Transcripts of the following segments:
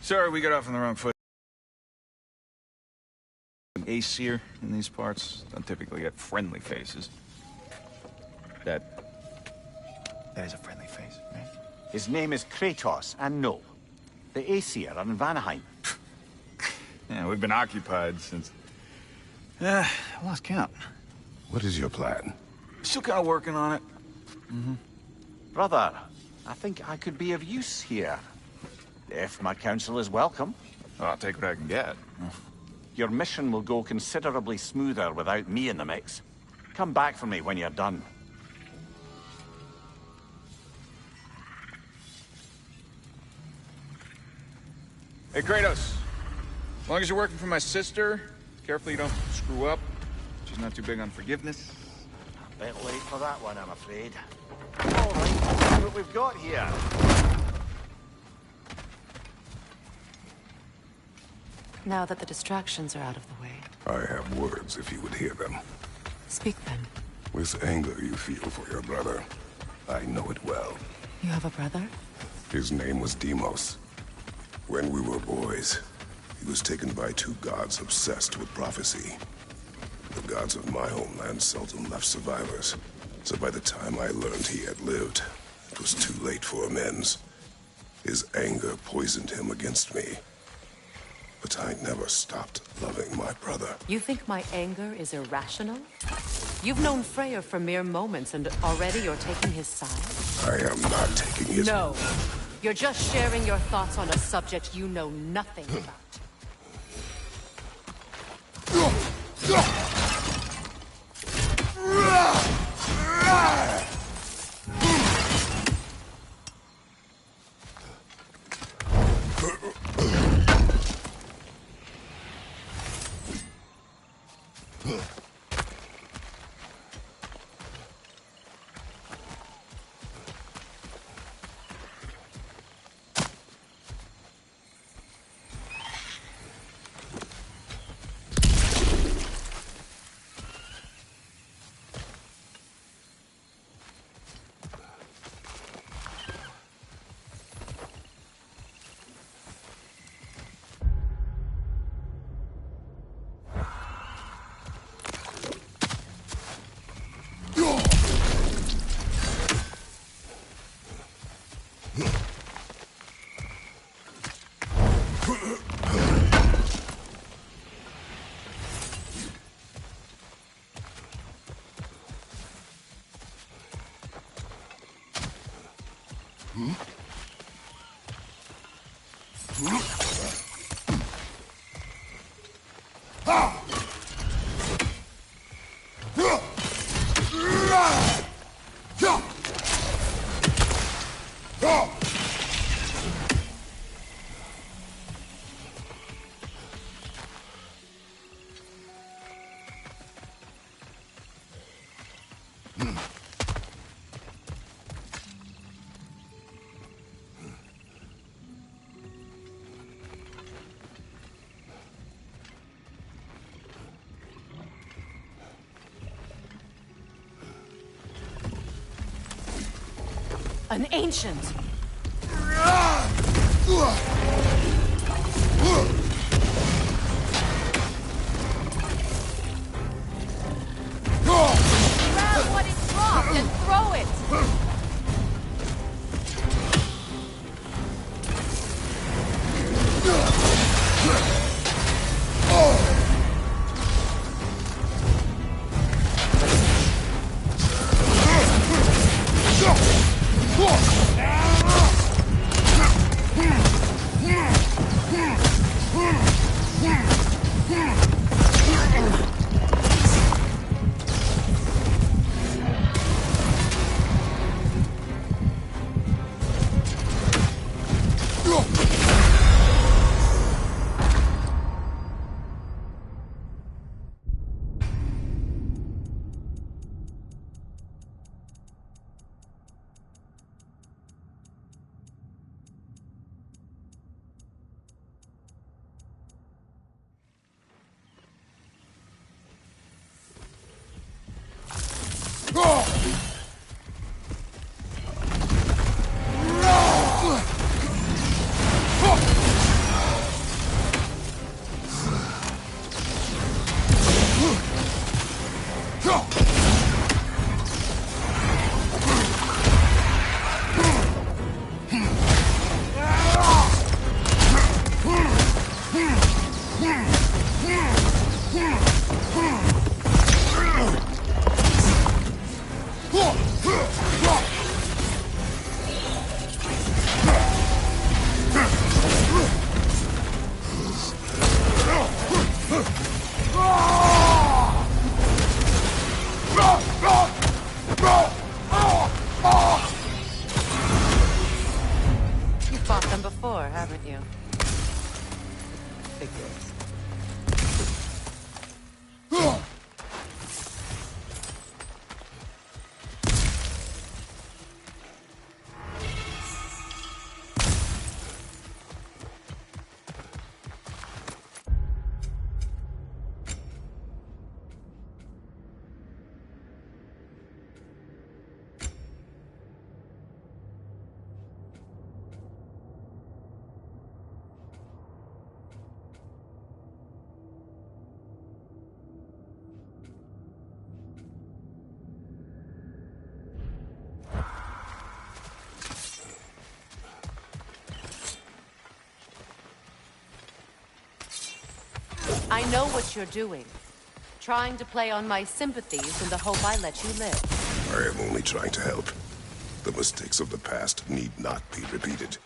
Sorry, we got off on the wrong foot. Aesir in these parts don't typically get friendly faces. That is a friendly face, right? His name is Kratos, and no. The Aesir are in Vanaheim. Yeah, we've been occupied since... I lost count. What is your plan? Still kind of working on it. Brother, I think I could be of use here. If my counsel is welcome. Well, I'll take what I can get. Your mission will go considerably smoother without me in the mix. Come back for me when you're done. Hey, Kratos. As long as you're working for my sister, carefully you don't screw up. She's not too big on forgiveness. A bit late for that one, I'm afraid. All right, let's see what we've got here. Now that the distractions are out of the way. I have words if you would hear them. Speak then. This anger you feel for your brother, I know it well. You have a brother? His name was Deimos. When we were boys, he was taken by two gods obsessed with prophecy. The gods of my homeland seldom left survivors, so by the time I learned he had lived, it was too late for amends. His anger poisoned him against me. But I never stopped loving my brother. You think my anger is irrational? You've known Freyr for mere moments, and already you're taking his side? I am not taking his... No. You're just sharing your thoughts on a subject you know nothing about. An ancient! Grab what it dropped and throw it! faced them before, haven't you? Figures. I know what you're doing. Trying to play on my sympathies in the hope I let you live. I am only trying to help. The mistakes of the past need not be repeated.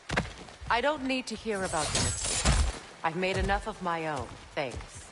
I don't need to hear about your mistakes. I've made enough of my own, thanks.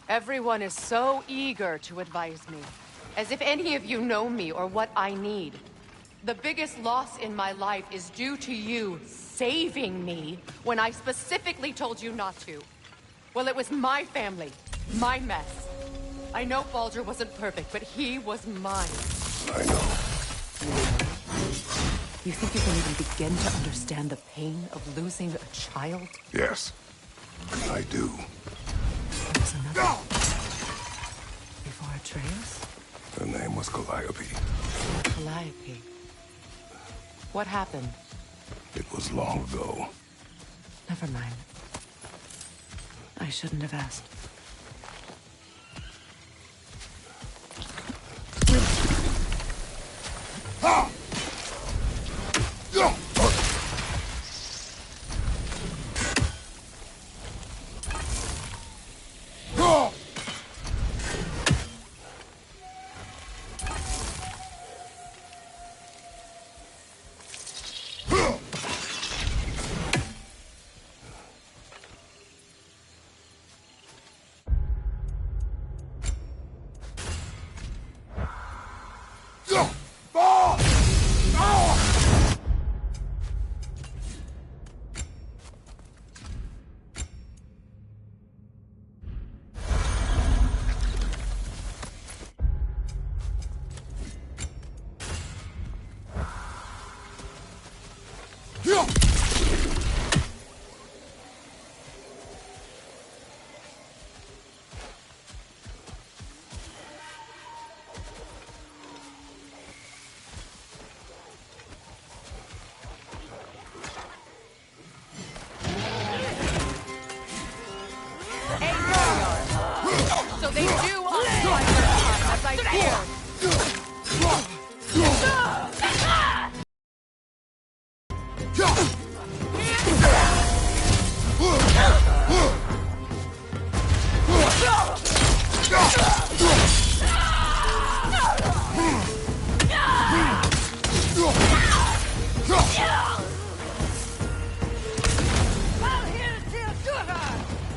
Everyone is so eager to advise me, as if any of you know me or what I need. The biggest loss in my life is due to you saving me when I specifically told you not to. Well, it was my family, my mess. I know Baldur wasn't perfect, but he was mine. I know. You think you can even begin to understand the pain of losing a child? Yes, I do. There was another. Before Atreus? Her name was Calliope. Calliope. What happened? It was long ago. Never mind. I shouldn't have asked.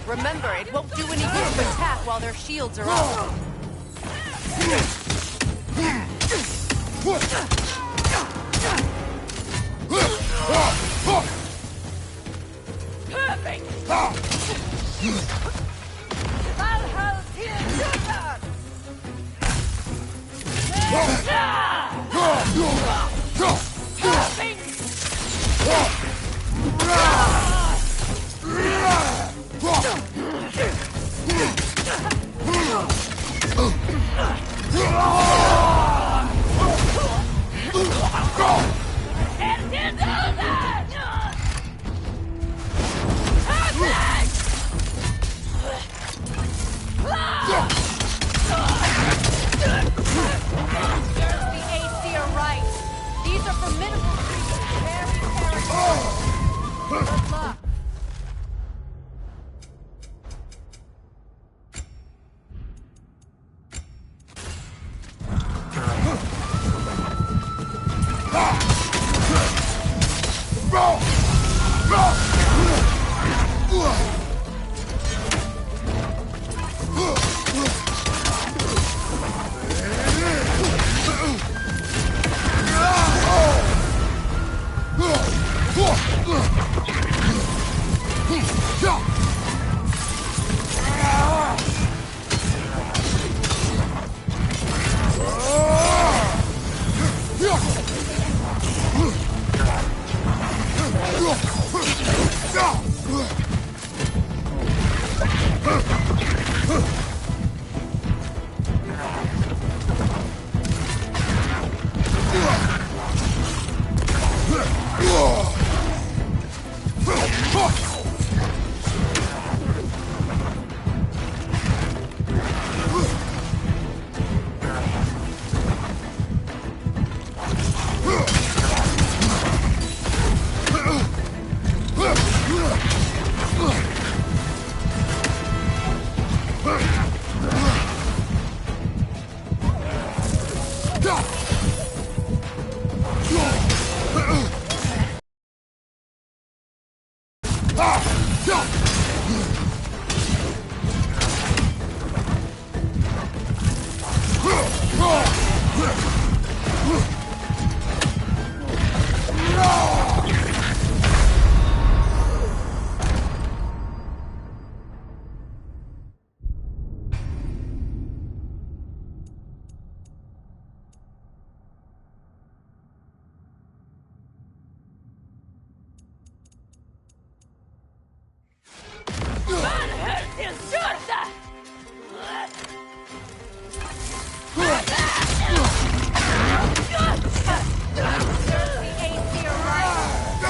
Remember, it won't do any good to attack while their shields are up.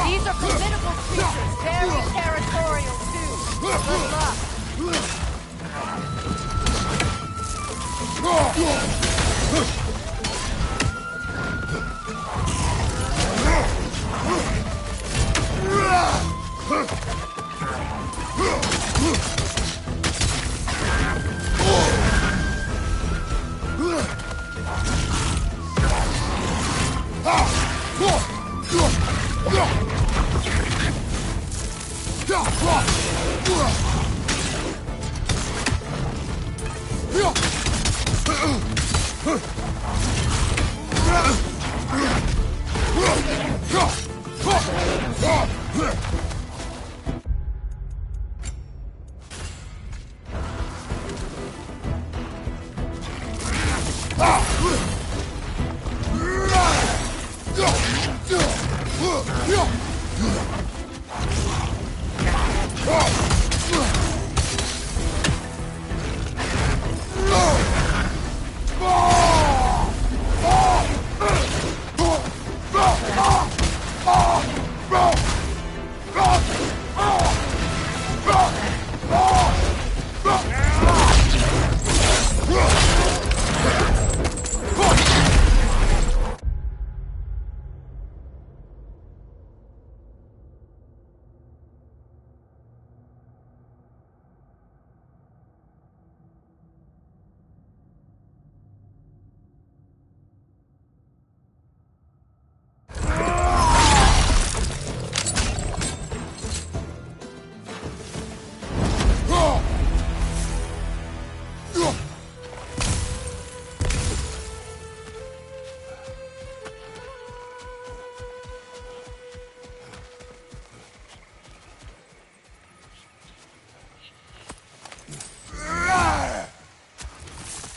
These are formidable creatures, very territorial too. Good luck.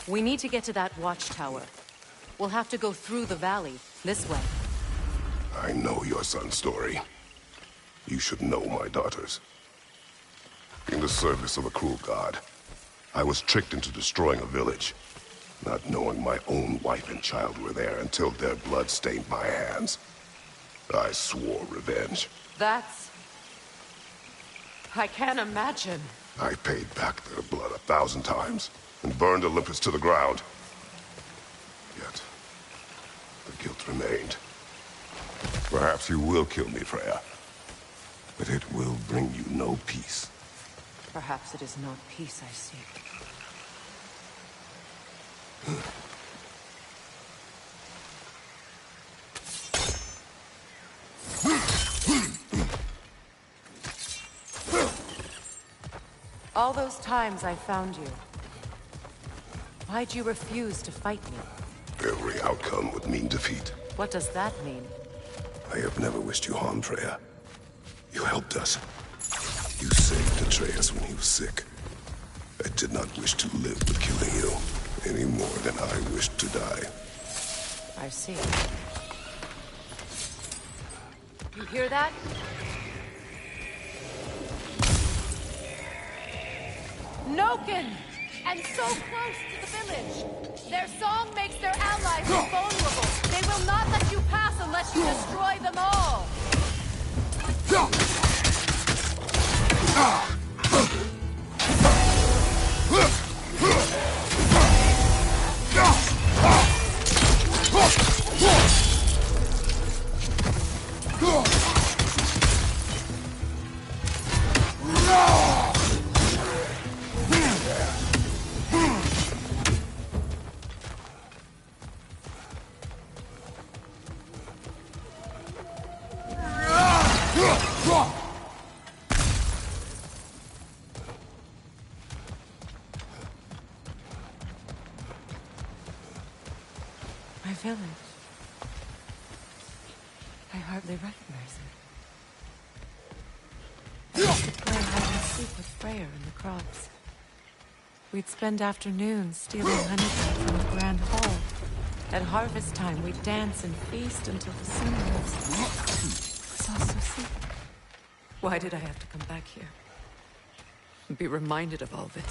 We need to get to that watchtower. We'll have to go through the valley, this way. I know your son's story. You should know my daughter's. In the service of a cruel god, I was tricked into destroying a village, not knowing my own wife and child were there until their blood stained my hands. I swore revenge. That's... I can't imagine. I paid back their blood 1,000 times and burned Olympus to the ground. Yet, the guilt remained. Perhaps you will kill me, Freya, but it will bring you no peace. Perhaps it is not peace I seek. All those times I found you, why'd you refuse to fight me? Every outcome would mean defeat. What does that mean? I have never wished you harm, Freya. You helped us. You saved Atreus when he was sick. I did not wish to live with killing you, any more than I wished to die. I see. You hear that? Noken! And so close to the village! Their song makes their allies invulnerable! They will not let you pass unless you destroy them all! My village. I hardly recognize it. I used to play hide and seek with Freyr in the crops. We'd spend afternoons stealing honeycomb from the grand hall. At harvest time, we'd dance and feast until the sun rose. It was all so simple. Why did I have to come back here? And be reminded of all this?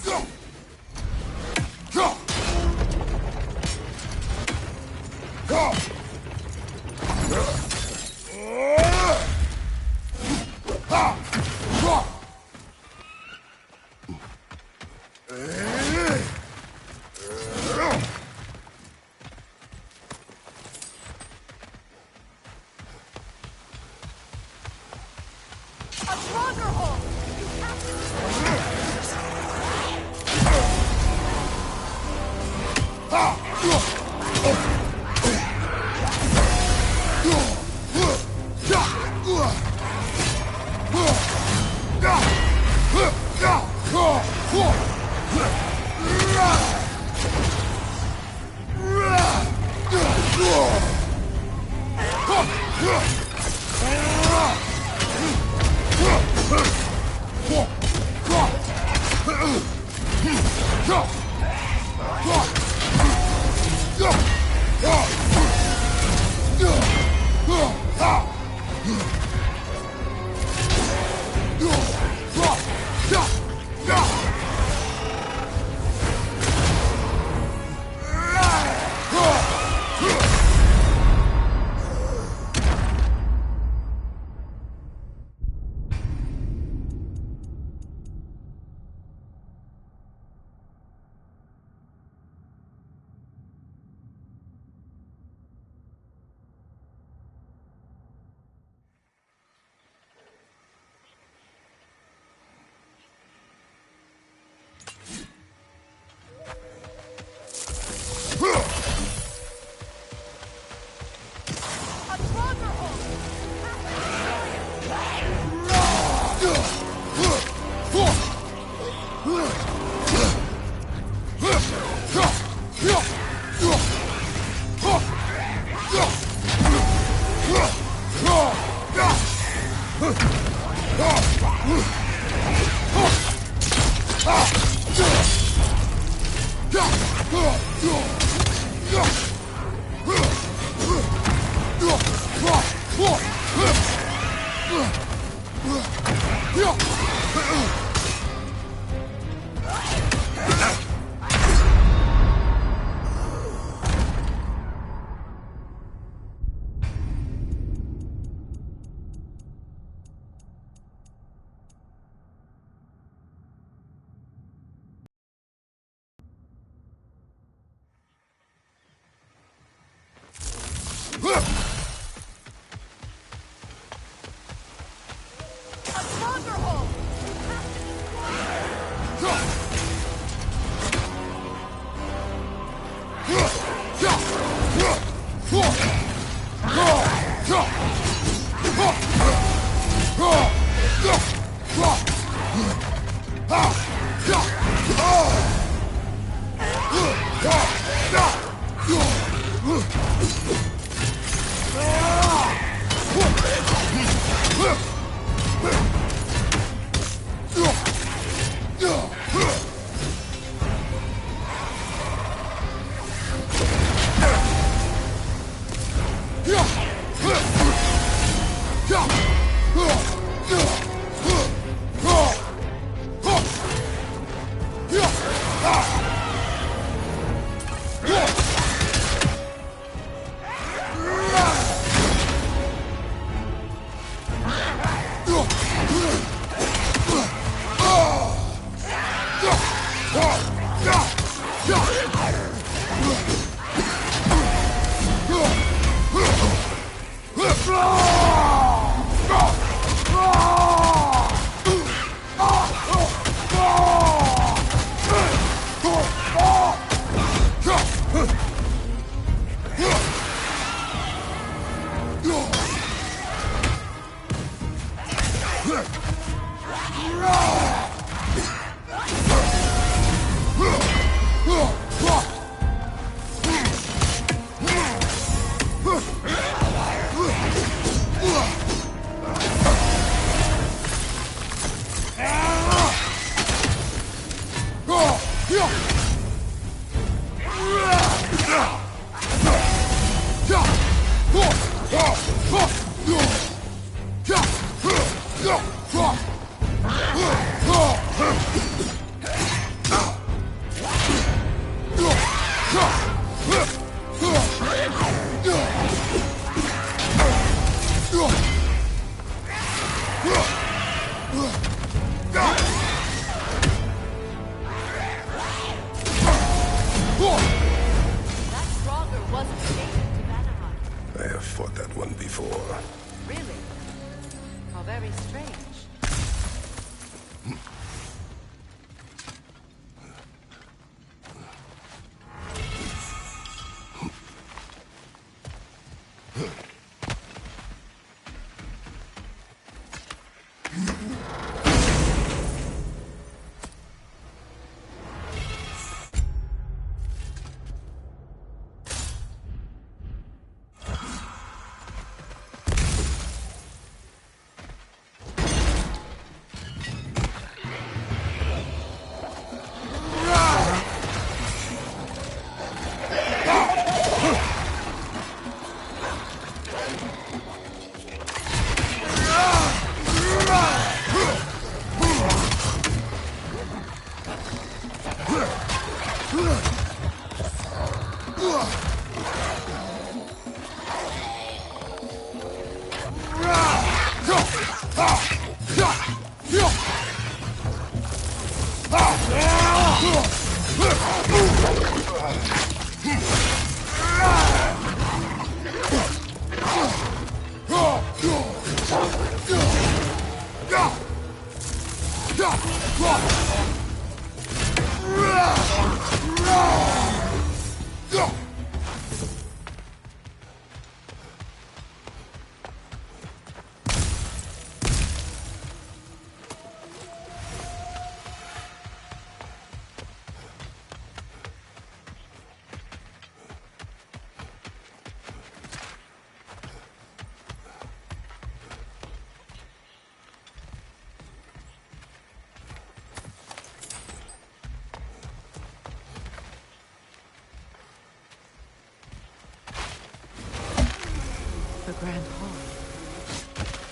Grand Hall.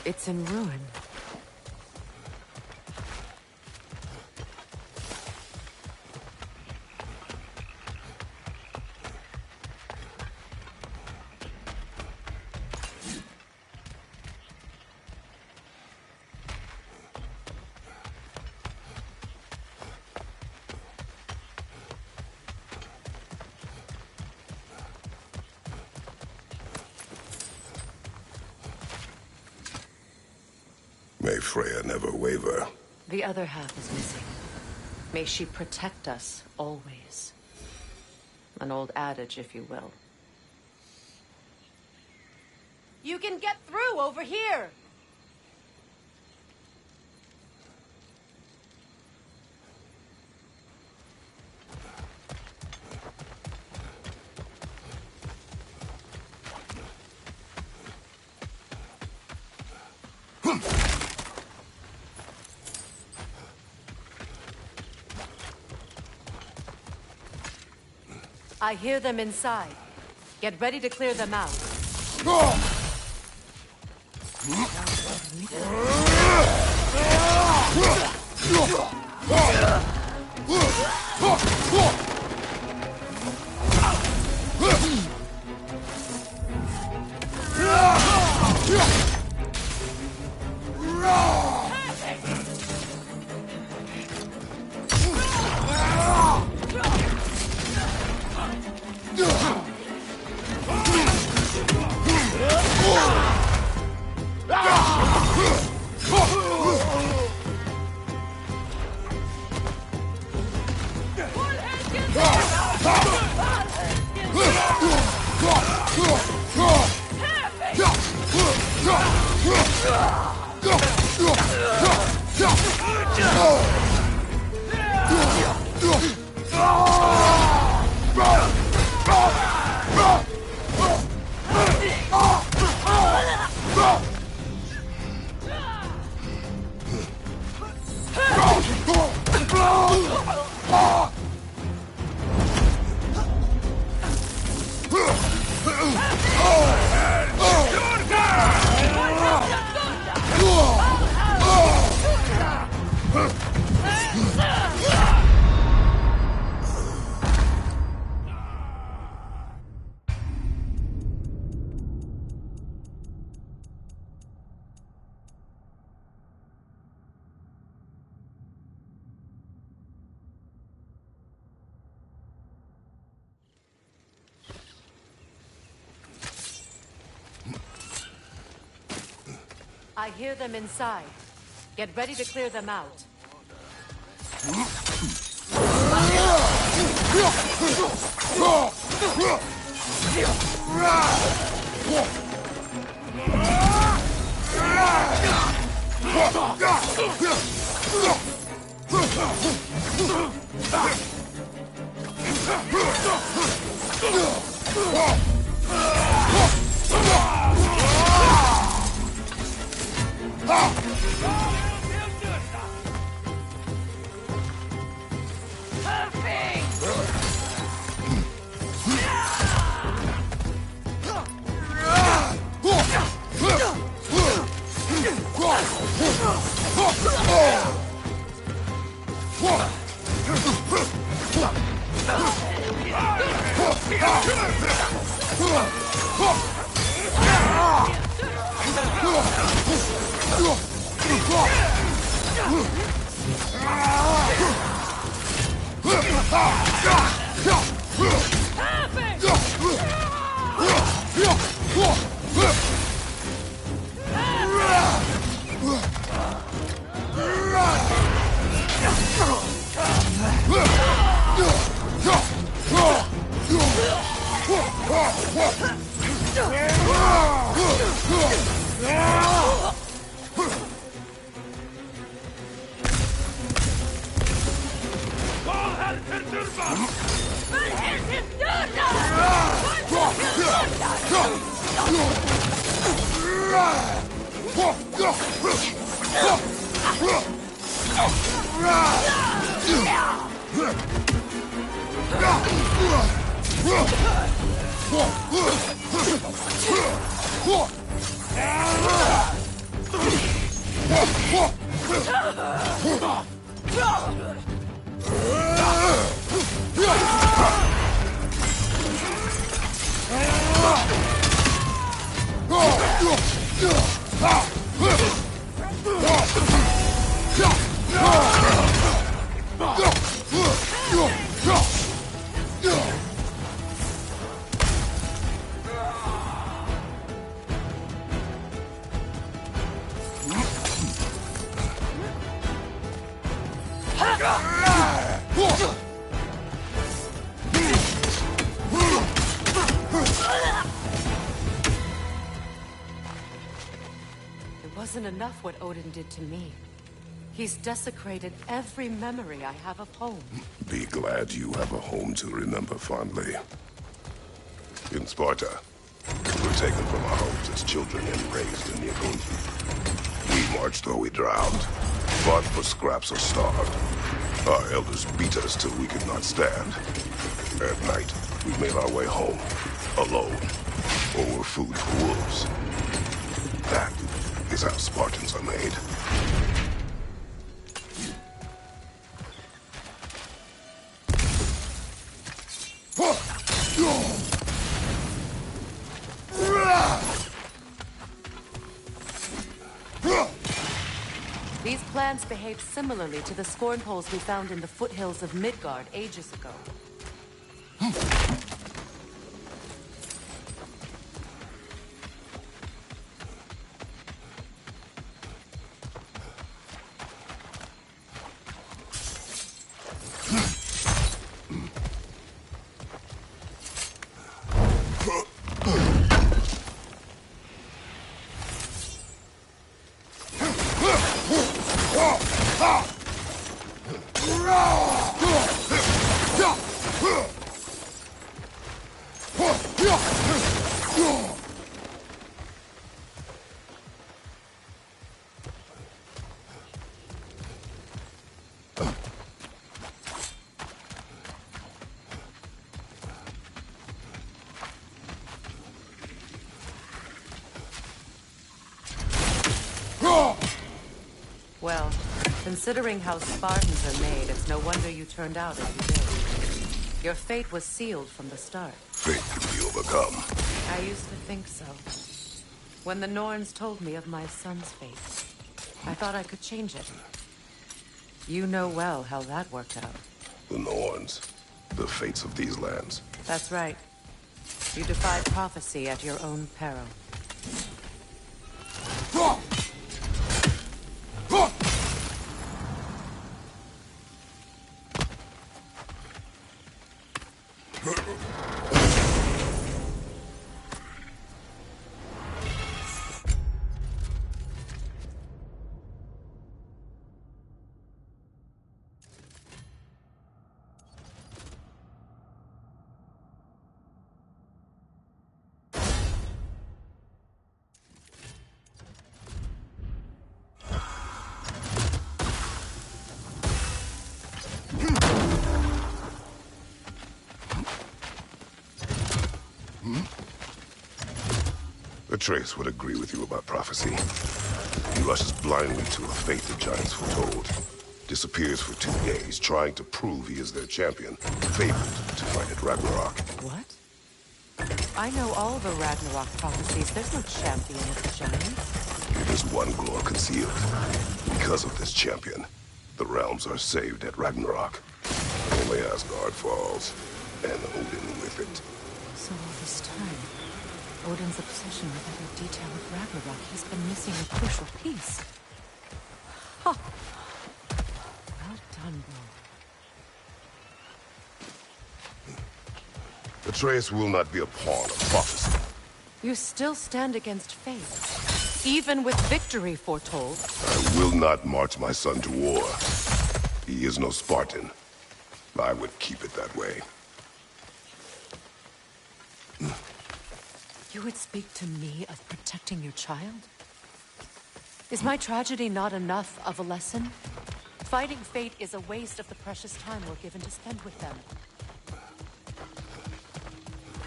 It's in ruin. May Freya never waver. The other half is missing. May she protect us always. An old adage, if you will. You can get through over here! I hear them inside. Get ready to clear them out. I hear them inside. Get ready to clear them out. It wasn't enough what Odin did to me. He's desecrated every memory I have of home. Be glad you have a home to remember fondly. In Sparta, we were taken from our homes as children and raised in Yakuza. We marched or we drowned, fought for scraps or starved. Our elders beat us till we could not stand. At night, we made our way home, alone, or were food for wolves. That is how Spartans are made. These plants behaved similarly to the scorn poles we found in the foothills of Midgard ages ago. Well, considering how Spartans are made, it's no wonder you turned out as you did. Your fate was sealed from the start. Fate can be overcome. I used to think so. When the Norns told me of my son's fate, I thought I could change it. You know well how that worked out. The Norns, the fates of these lands. That's right. You defied prophecy at your own peril. Atreus would agree with you about prophecy. He rushes blindly to a fate the giants foretold. Disappears for 2 days, trying to prove he is their champion, fabled to fight at Ragnarok. What? I know all the Ragnarok prophecies. There's no champion of the giants. It is one glory concealed. Because of this champion, the realms are saved at Ragnarok. Only Asgard falls, and Odin with it. So all this time, Odin's obsession with every detail of Ragnarok, he's been missing a crucial piece. Huh. Well done, bro. Atreus will not be a pawn of prophecy. You still stand against fate, even with victory foretold. I will not march my son to war. He is no Spartan. I would keep it that way. You would speak to me of protecting your child? Is my tragedy not enough of a lesson? Fighting fate is a waste of the precious time we're given to spend with them.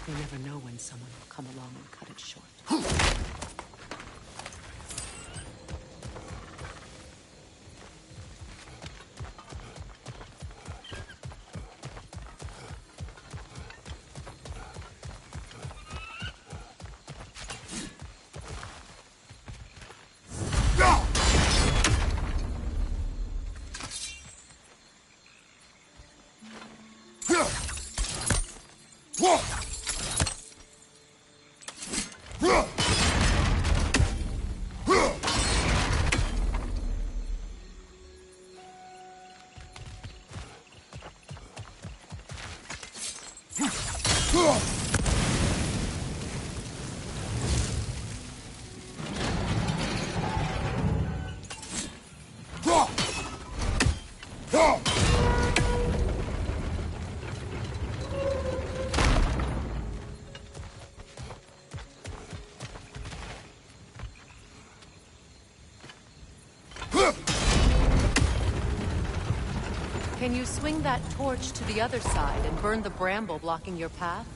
You never know when someone will come along and cut it stood short. Can you swing that torch to the other side and burn the bramble blocking your path?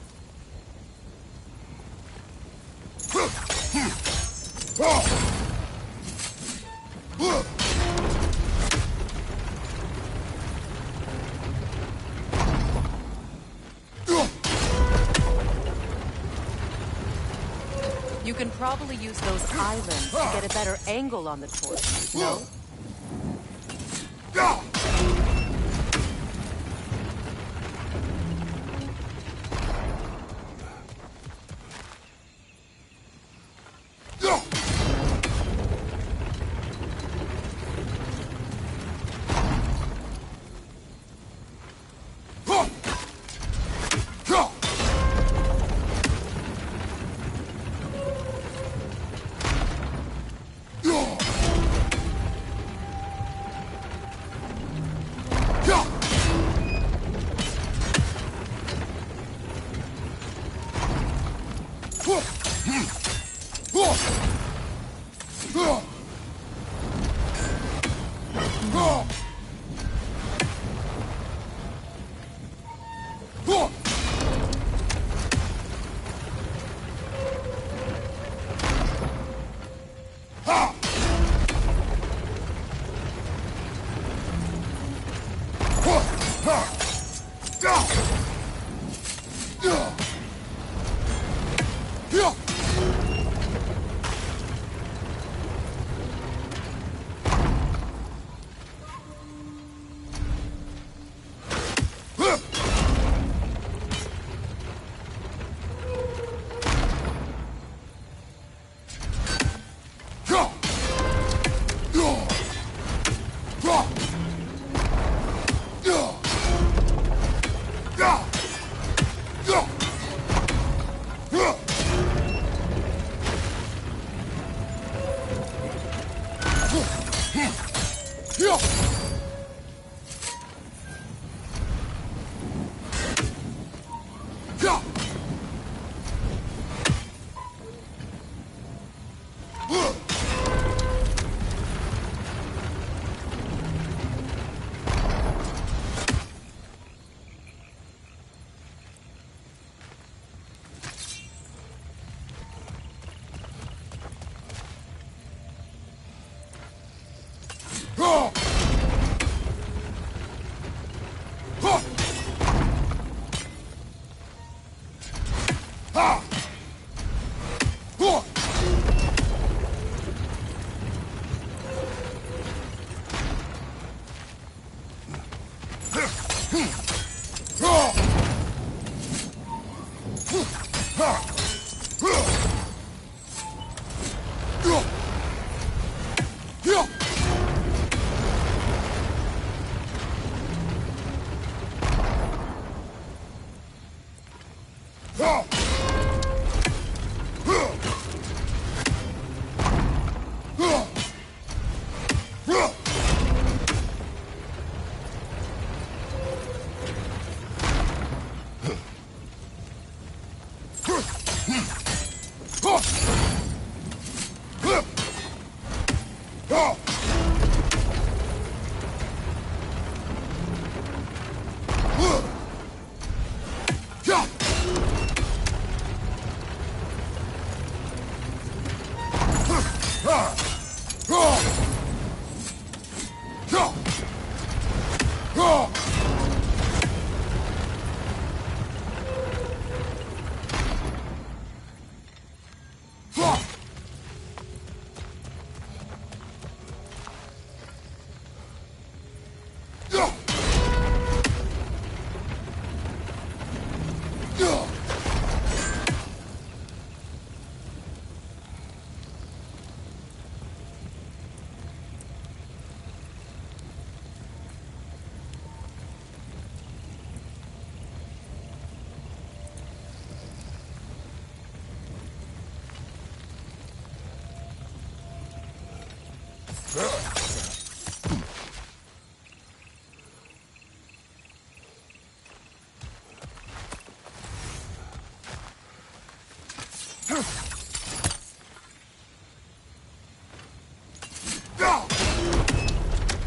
You can probably use those islands to get a better angle on the torch, no?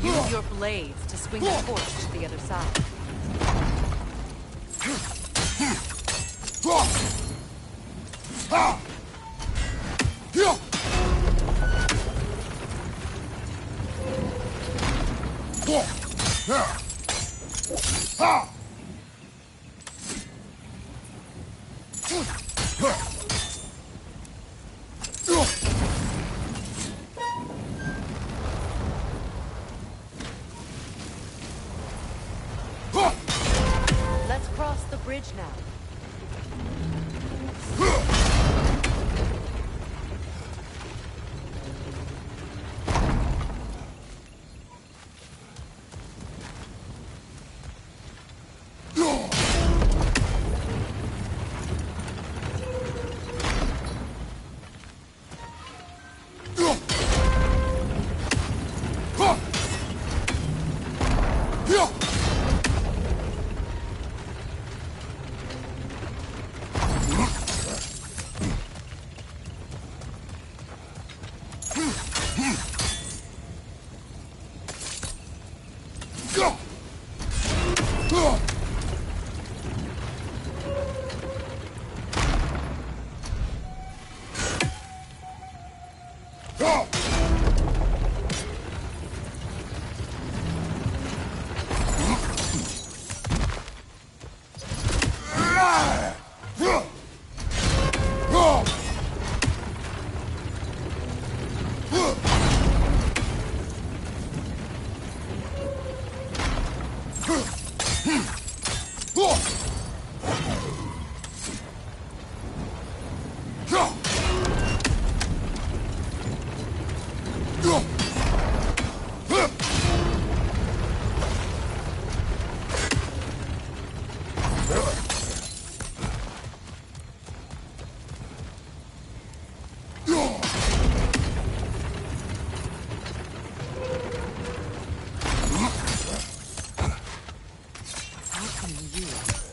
Use your blades to swing the torch to the other side. Let's cross the bridge now.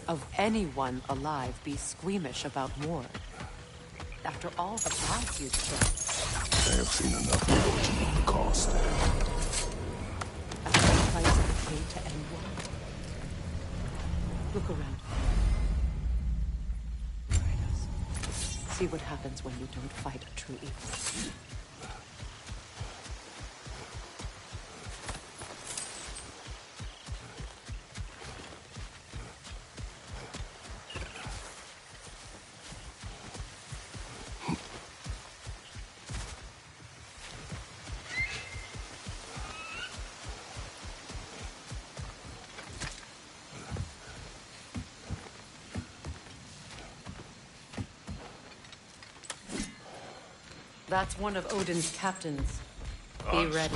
Of anyone alive be squeamish about war. After all the lives you've killed. I have seen enough devotion on the cost. After the price of pay to end war. Look around. See what happens when you don't fight a true evil. That's one of Odin's captains. Be ready.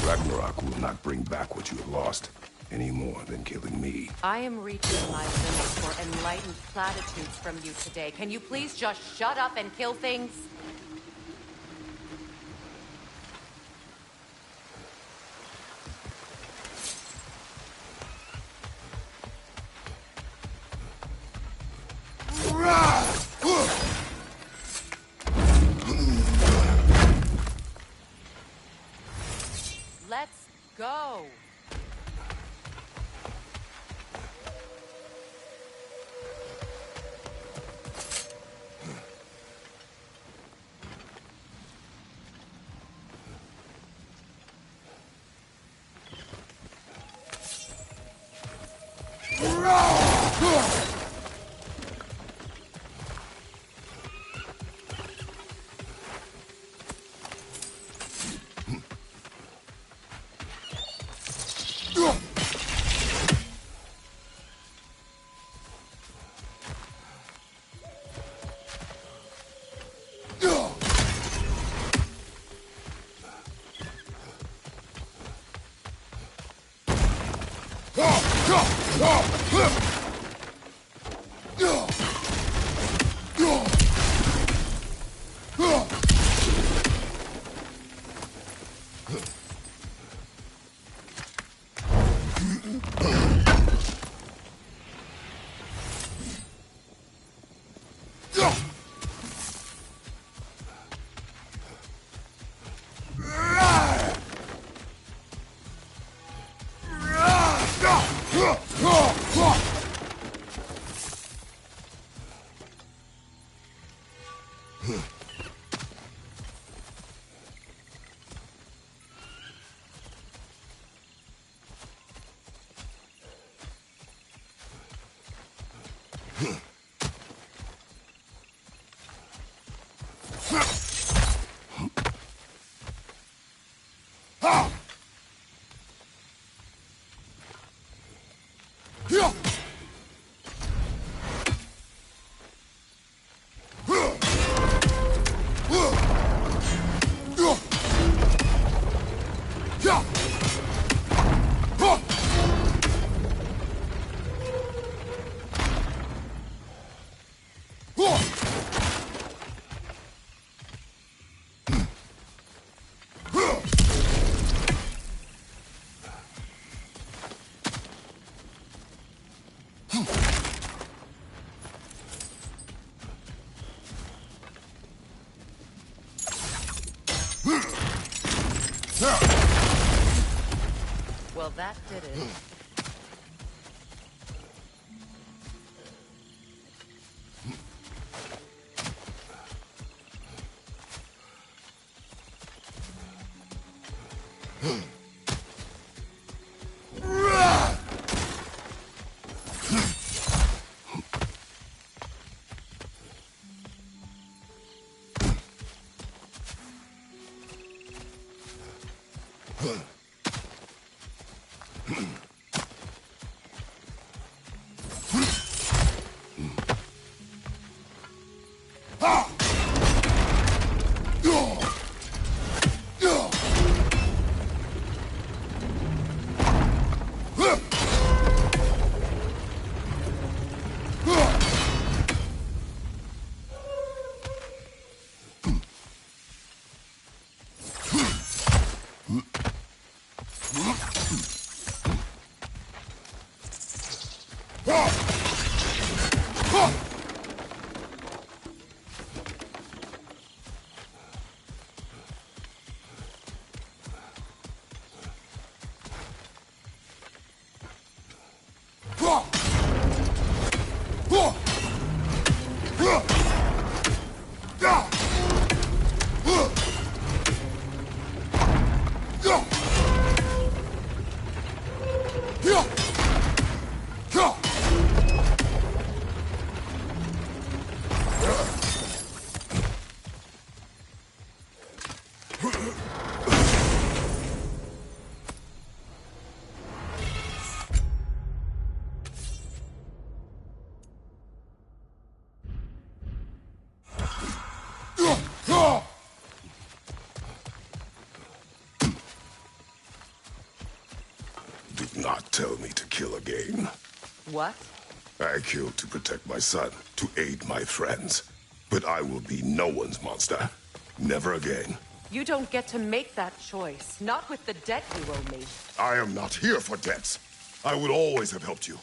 Ragnarok will not bring back what you have lost, any more than killing me. I am reaching my limit for enlightened platitudes from you today. Can you please just shut up and kill things? Let's go. Well, that did it. not tell me to kill again. What? I killed to protect my son, to aid my friends. But I will be no one's monster. Never again. You don't get to make that choice. Not with the debt you owe me. I am not here for debts. I would always have helped you.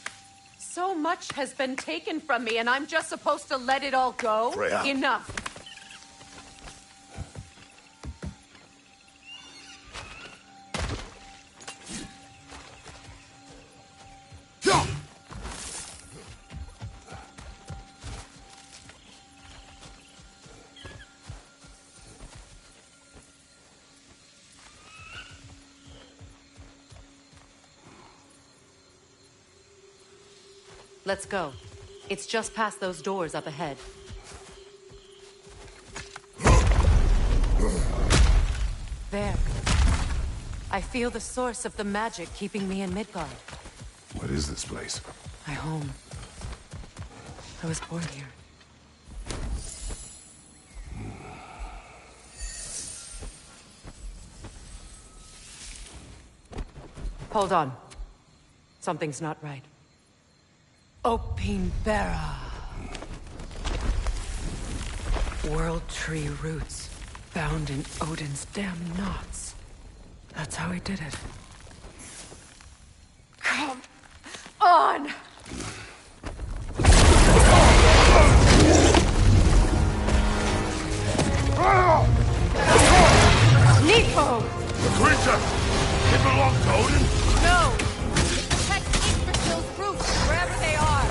So much has been taken from me, and I'm just supposed to let it all go? Freya. Enough. Let's go. It's just past those doors up ahead. There. I feel the source of the magic keeping me in Midgard. What is this place? My home. I was born here. Hold on. Something's not right. Opinbera. World tree roots, bound in Odin's damn knots. That's how he did it. Come on! Nico! The creature! It belongs to Odin? No! It protects Yggdrasil's roots wherever they are.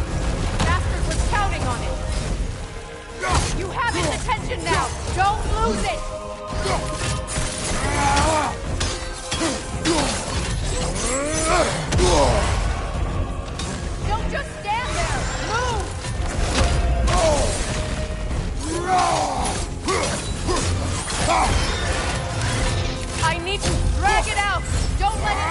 Bastard was counting on it. You have its attention now! Don't lose it! Don't just stand there! Move! I need to drag it out! Don't let it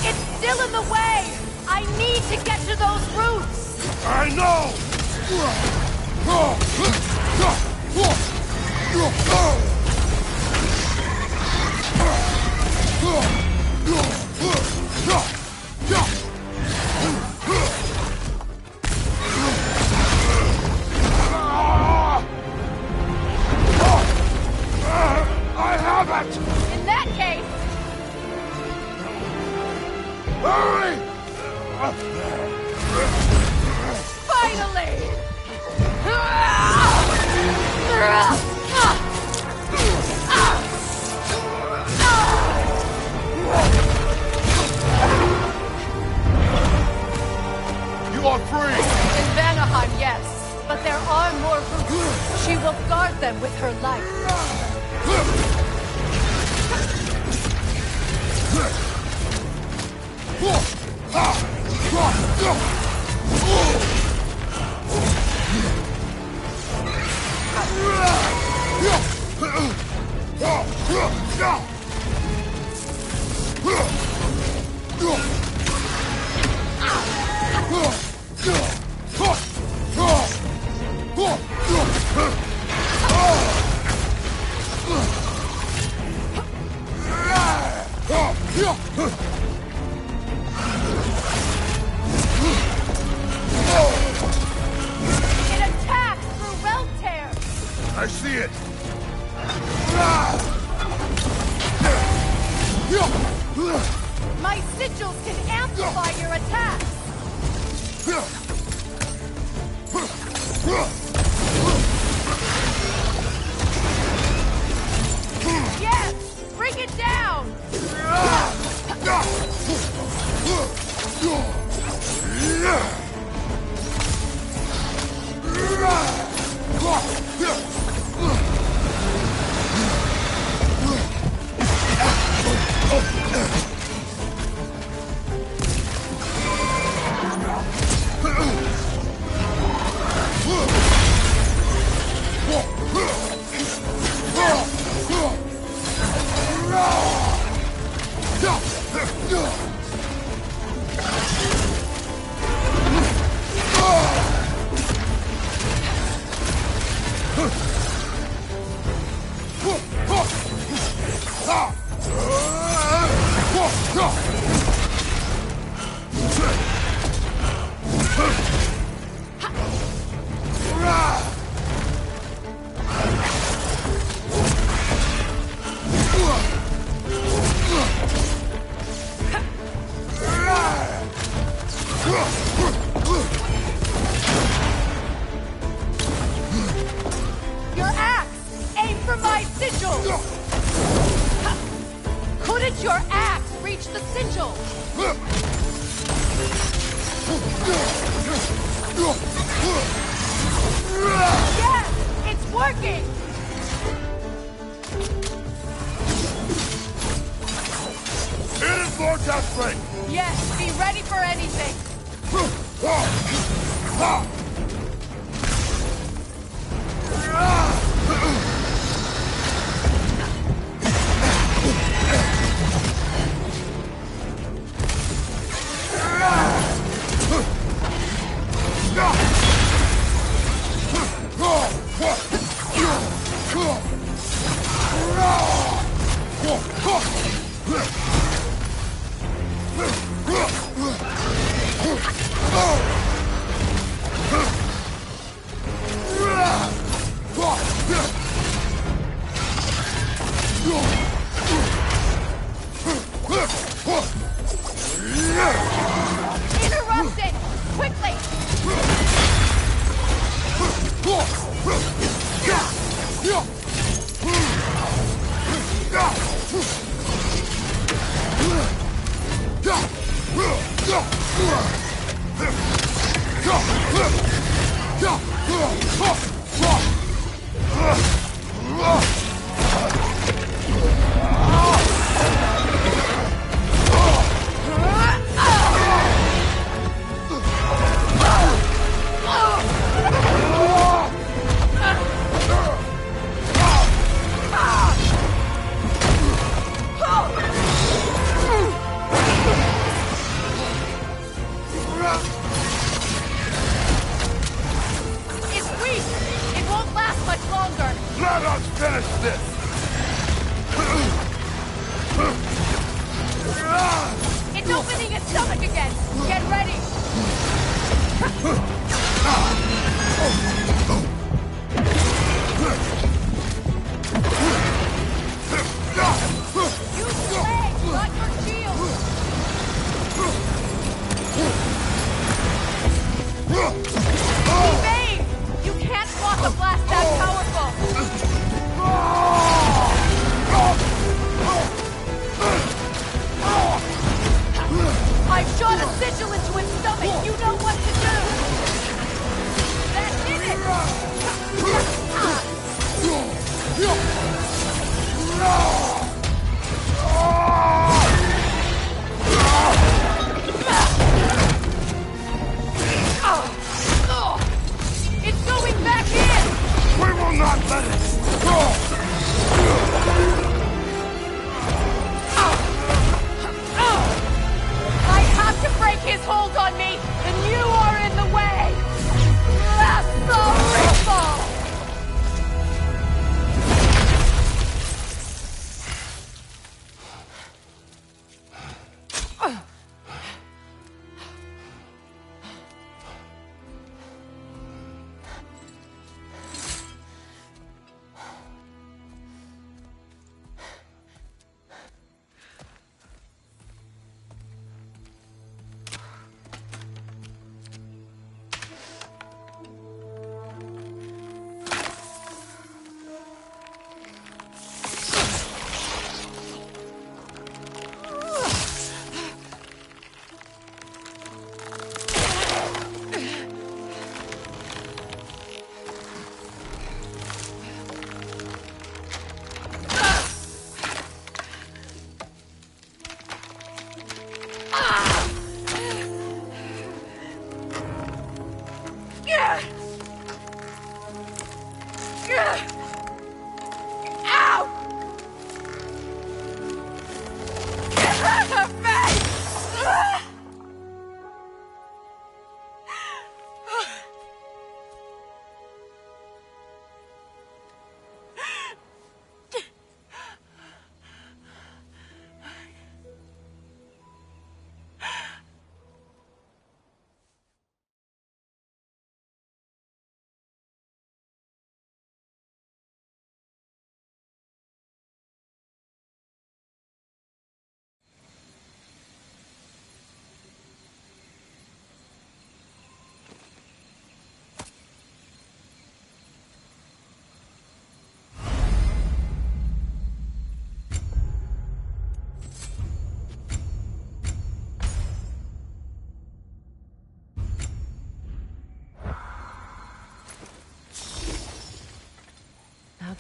It's still in the way! I need to get to those roots! I know! I have it! In that case, Hurry! finally! You are free! In Vanaheim, yes. But there are more roots. She will guard them with her life. It attacks through realm tear. I see it! My sigils can amplify your attacks. Yes! Bring it down! Let your axe reach the sigil! Yes! It's working! It is Vortex strength! Yes, be ready for anything! Interrupt it! Quickly!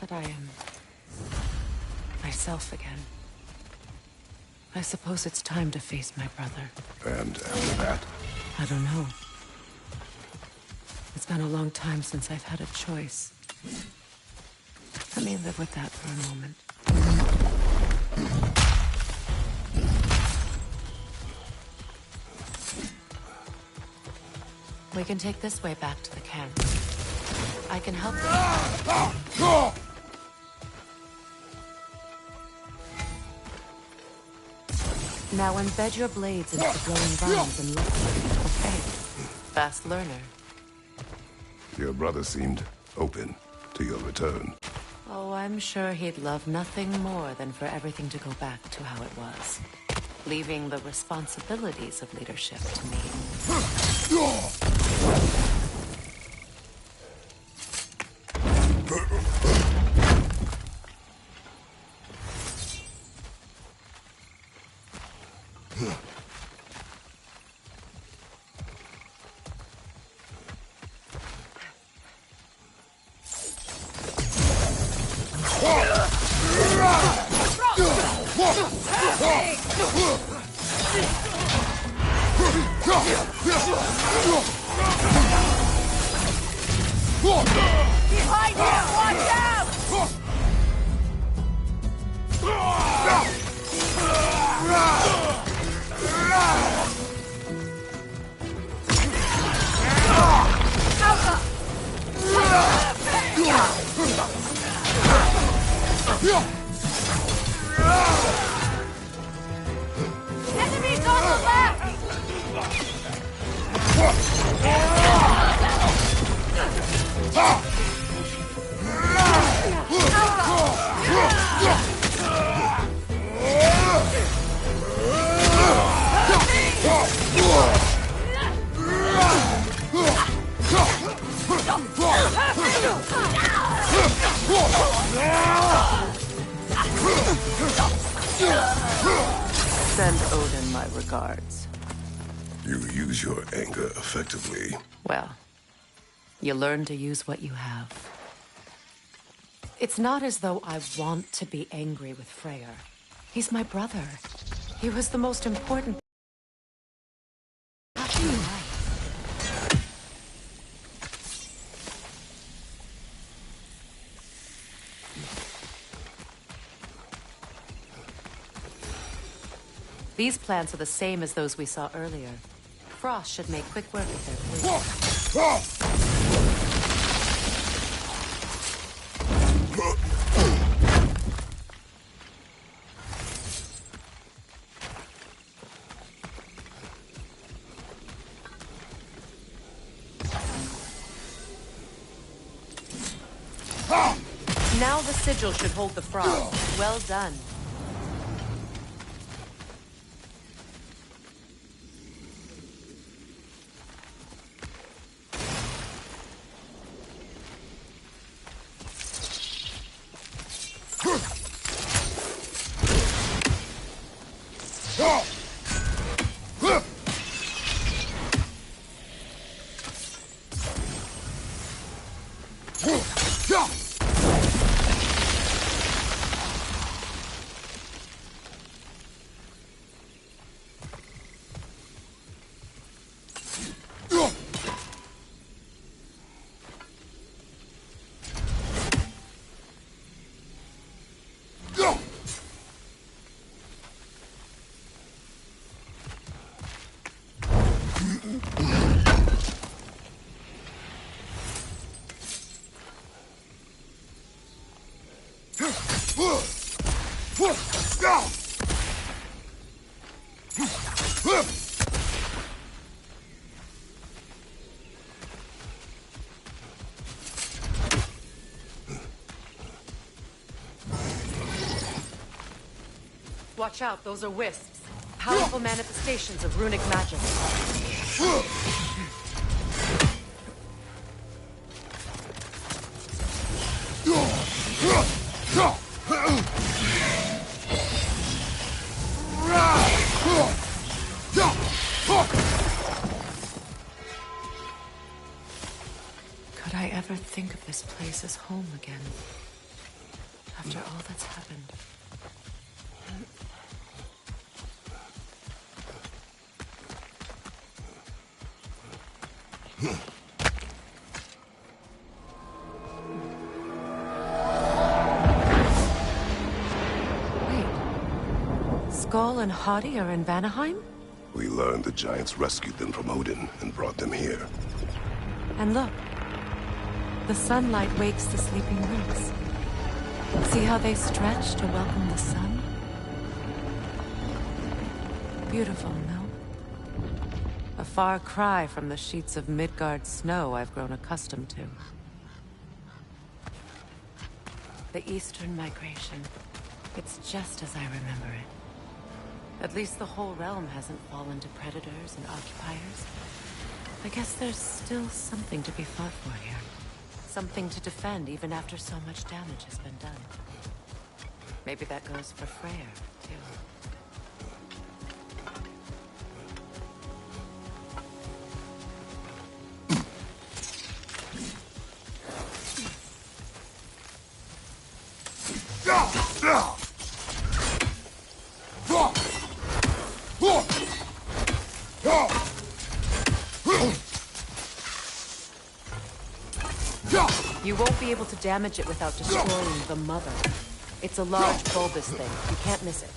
that I am myself again. I suppose it's time to face my brother. And after that? I don't know. It's been a long time since I've had a choice. Let me live with that for a moment. We can take this way back to the camp. I can help you. Now embed your blades into the glowing vines and look. Okay. Fast learner. Your brother seemed open to your return. Oh, I'm sure he'd love nothing more than for everything to go back to how it was. Leaving the responsibilities of leadership to me. Behind you! Watch out! Enemies on the left! Send Odin my regards. You use your anger effectively. Well, you learn to use what you have. It's not as though I want to be angry with Freyr. He's my brother. He was the most important. These plants are the same as those we saw earlier. Frost should make quick work of their fleet. Now the sigil should hold the frost. Well done. Watch out, those are wisps. Powerful manifestations of runic magic. Could I ever think of this place as home again? After all that's happened. Wait. Skull and Hadi are in Vanaheim? We learned the giants rescued them from Odin and brought them here. And look. The sunlight wakes the sleeping roots. See how they stretch to welcome the sun? Beautiful, no? A far cry from the sheets of Midgard snow I've grown accustomed to. The Eastern Migration. It's just as I remember it. At least the whole realm hasn't fallen to predators and occupiers. I guess there's still something to be fought for here. Something to defend even after so much damage has been done. Maybe that goes for Freyr, too. You won't be able to damage it without destroying the mother. It's a large bulbous thing. You can't miss it.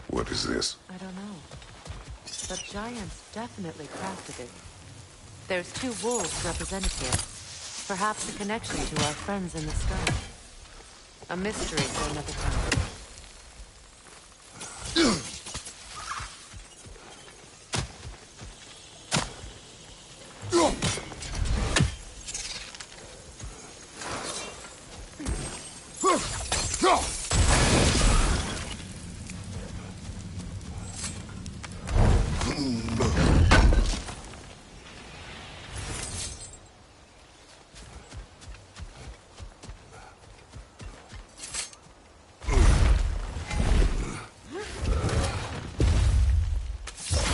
What is this? I don't know. The giants definitely crafted it. There's 2 wolves represented here. Perhaps a connection to our friends in the sky. A mystery for another time.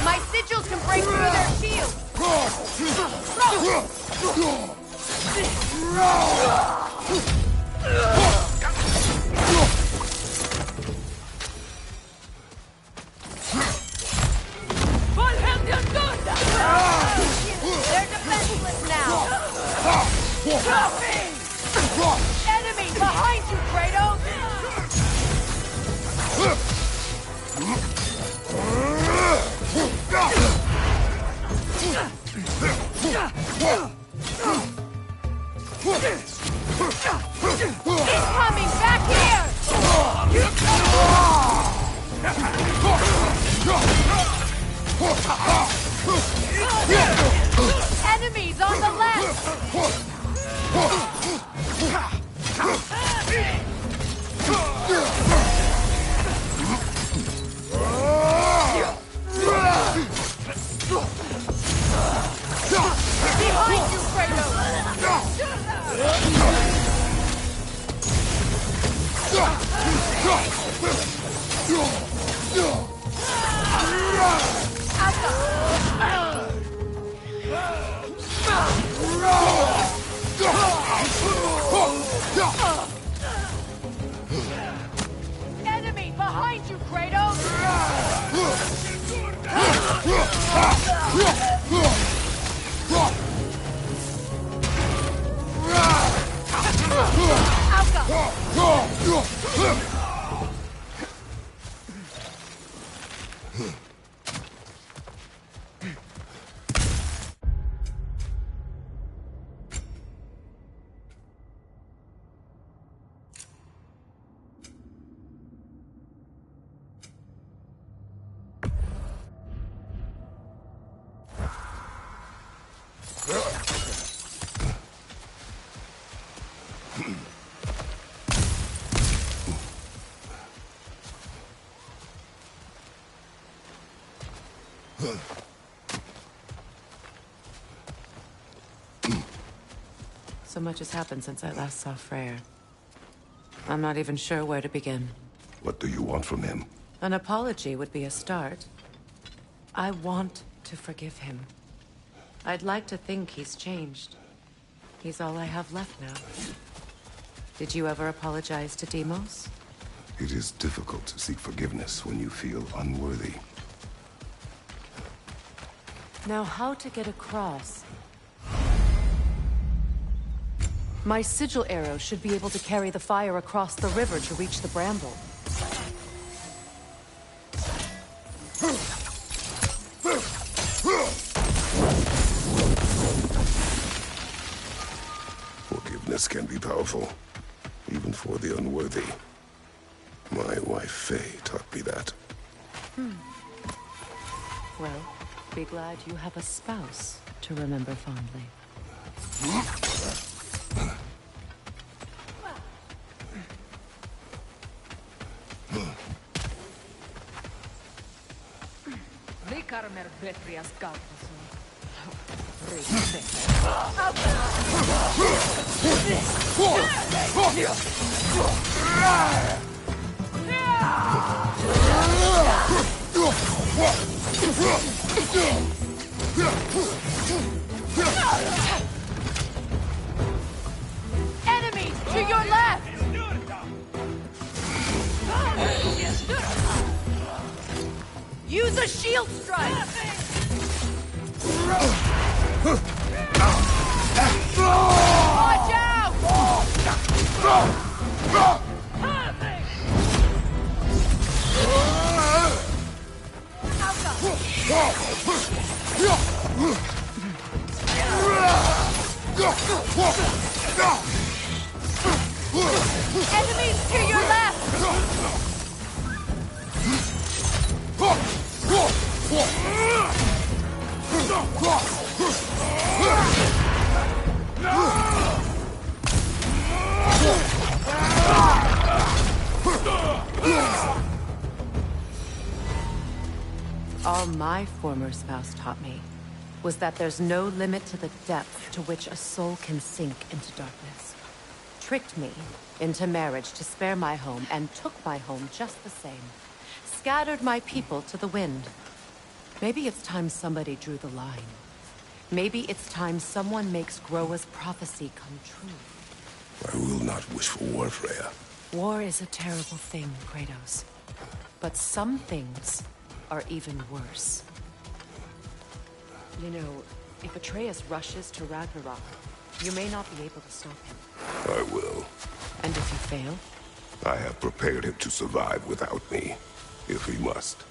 My sigils can break through their shields! They're defenseless now! Enemy behind you, Kratos! He's coming back here! Enemies on the left! Behind you, Enemy behind you, Kratos! So much has happened since I last saw Freyr. I'm not even sure where to begin. What do you want from him? An apology would be a start. I want to forgive him. I'd like to think he's changed. He's all I have left now. Did you ever apologize to Deimos? It is difficult to seek forgiveness when you feel unworthy. Now, how to get across? My sigil arrow should be able to carry the fire across the river to reach the bramble. Forgiveness can be powerful, even for the unworthy. My wife, Faye, taught me that. Well, be glad you have a spouse to remember fondly. Likarmer Betrias Galpason. Enemies to your left! Use a shield strike! Watch Enemies to your left! All my former spouse taught me was that there's no limit to the depth to which a soul can sink into darkness. Tricked me into marriage to spare my home and took my home just the same. Scattered my people to the wind. Maybe it's time somebody drew the line. Maybe it's time someone makes Groa's prophecy come true. I will not wish for war, Freya. War is a terrible thing, Kratos. But some things are even worse. You know, if Atreus rushes to Ragnarok, you may not be able to stop him. I will. And if you fail? I have prepared him to survive without me, if he must.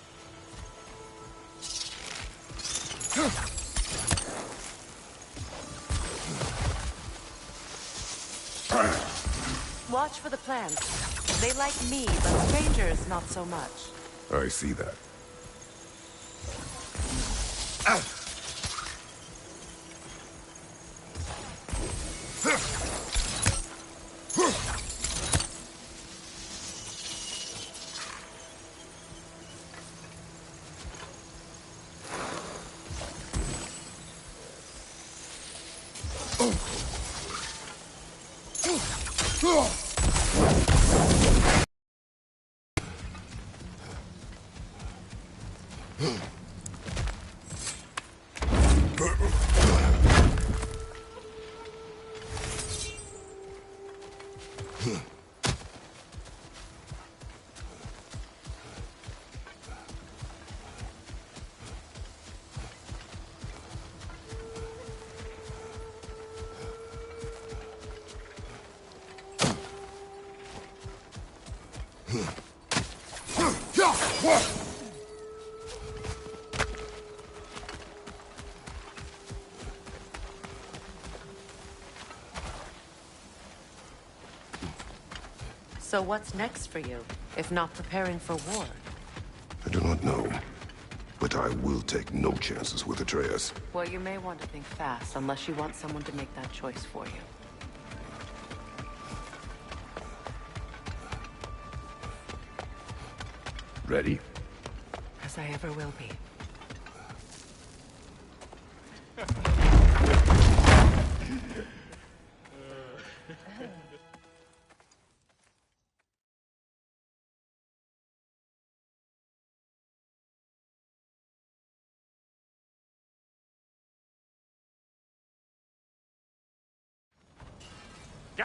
Watch for the plants. They like me, but strangers not so much. I see that. So what's next for you, if not preparing for war? I do not know, but I will take no chances with Atreus. Well, you may want to think fast, unless you want someone to make that choice for you. Ready? As I ever will be.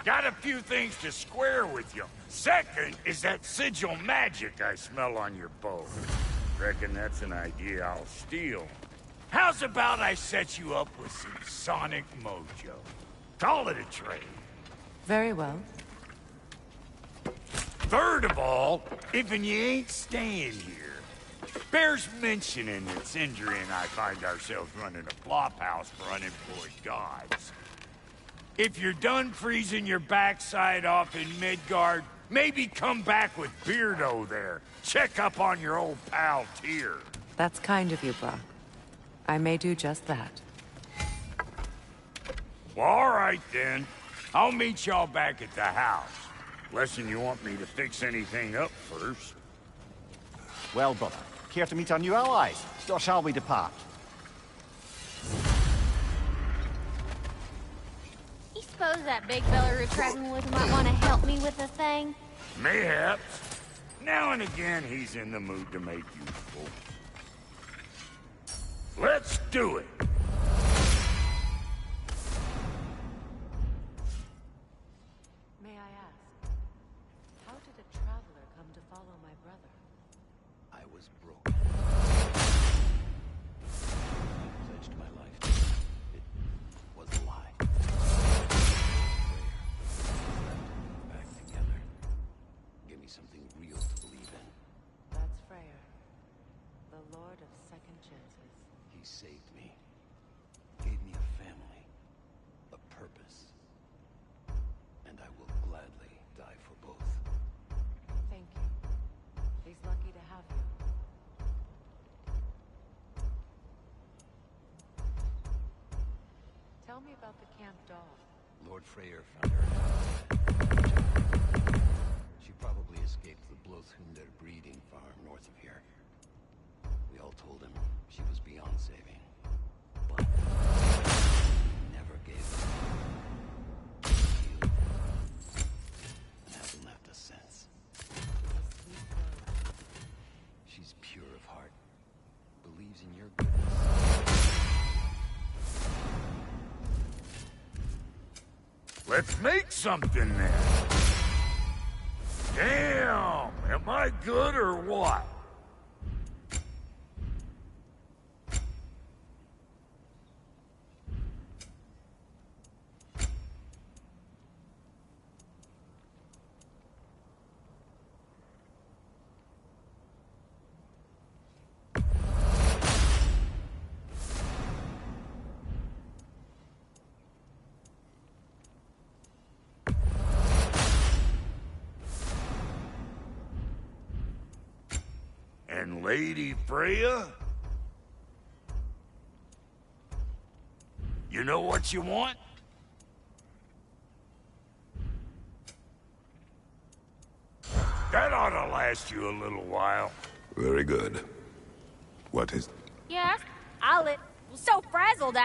Got a few things to square with you. Second is that sigil magic I smell on your bow. Reckon that's an idea I'll steal. How's about I set you up with some sonic mojo? Call it a trade. Very well. Third of all, if you ain't staying here, bears mentioning that Sindri and I find ourselves running a flop house for unemployed gods. If you're done freezing your backside off in Midgard, maybe come back with Beardo there. Check up on your old pal Tyr. That's kind of you, Brock. I may do just that. Well, all right then. I'll meet y'all back at the house. Lesson you want me to fix anything up first. Well, brother, care to meet our new allies? Or shall we depart? You suppose that big fella we're traveling with might want to help me with a thing? Mayhaps. Now and again, he's in the mood to make useful. Let's do it! May I ask, how did a traveler come to follow my brother? I was broken. I pledged my life to it. It was a lie. Back together. Give me something real to believe in. That's Freyr, the Lord of Second Chances. He saved me. Gave me a family. A purpose. And I will gladly die for both. Thank you. He's lucky to have you. Tell me about the camp doll. Lord Freyr found her. She probably escaped the Blothunder breeding farm north of here. We all told him she was beyond saving. But he never gave up. Healed. And hasn't left us since. She's pure of heart. Believes in your goodness. Let's make something then. Damn! Am I good or what? And Lady Freya? You know what you want? That ought to last you a little while. Very good. What is... Yes, I was so frazzled,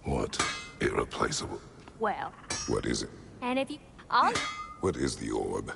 What? Irreplaceable. Well, What is it? and if you... What is the orb?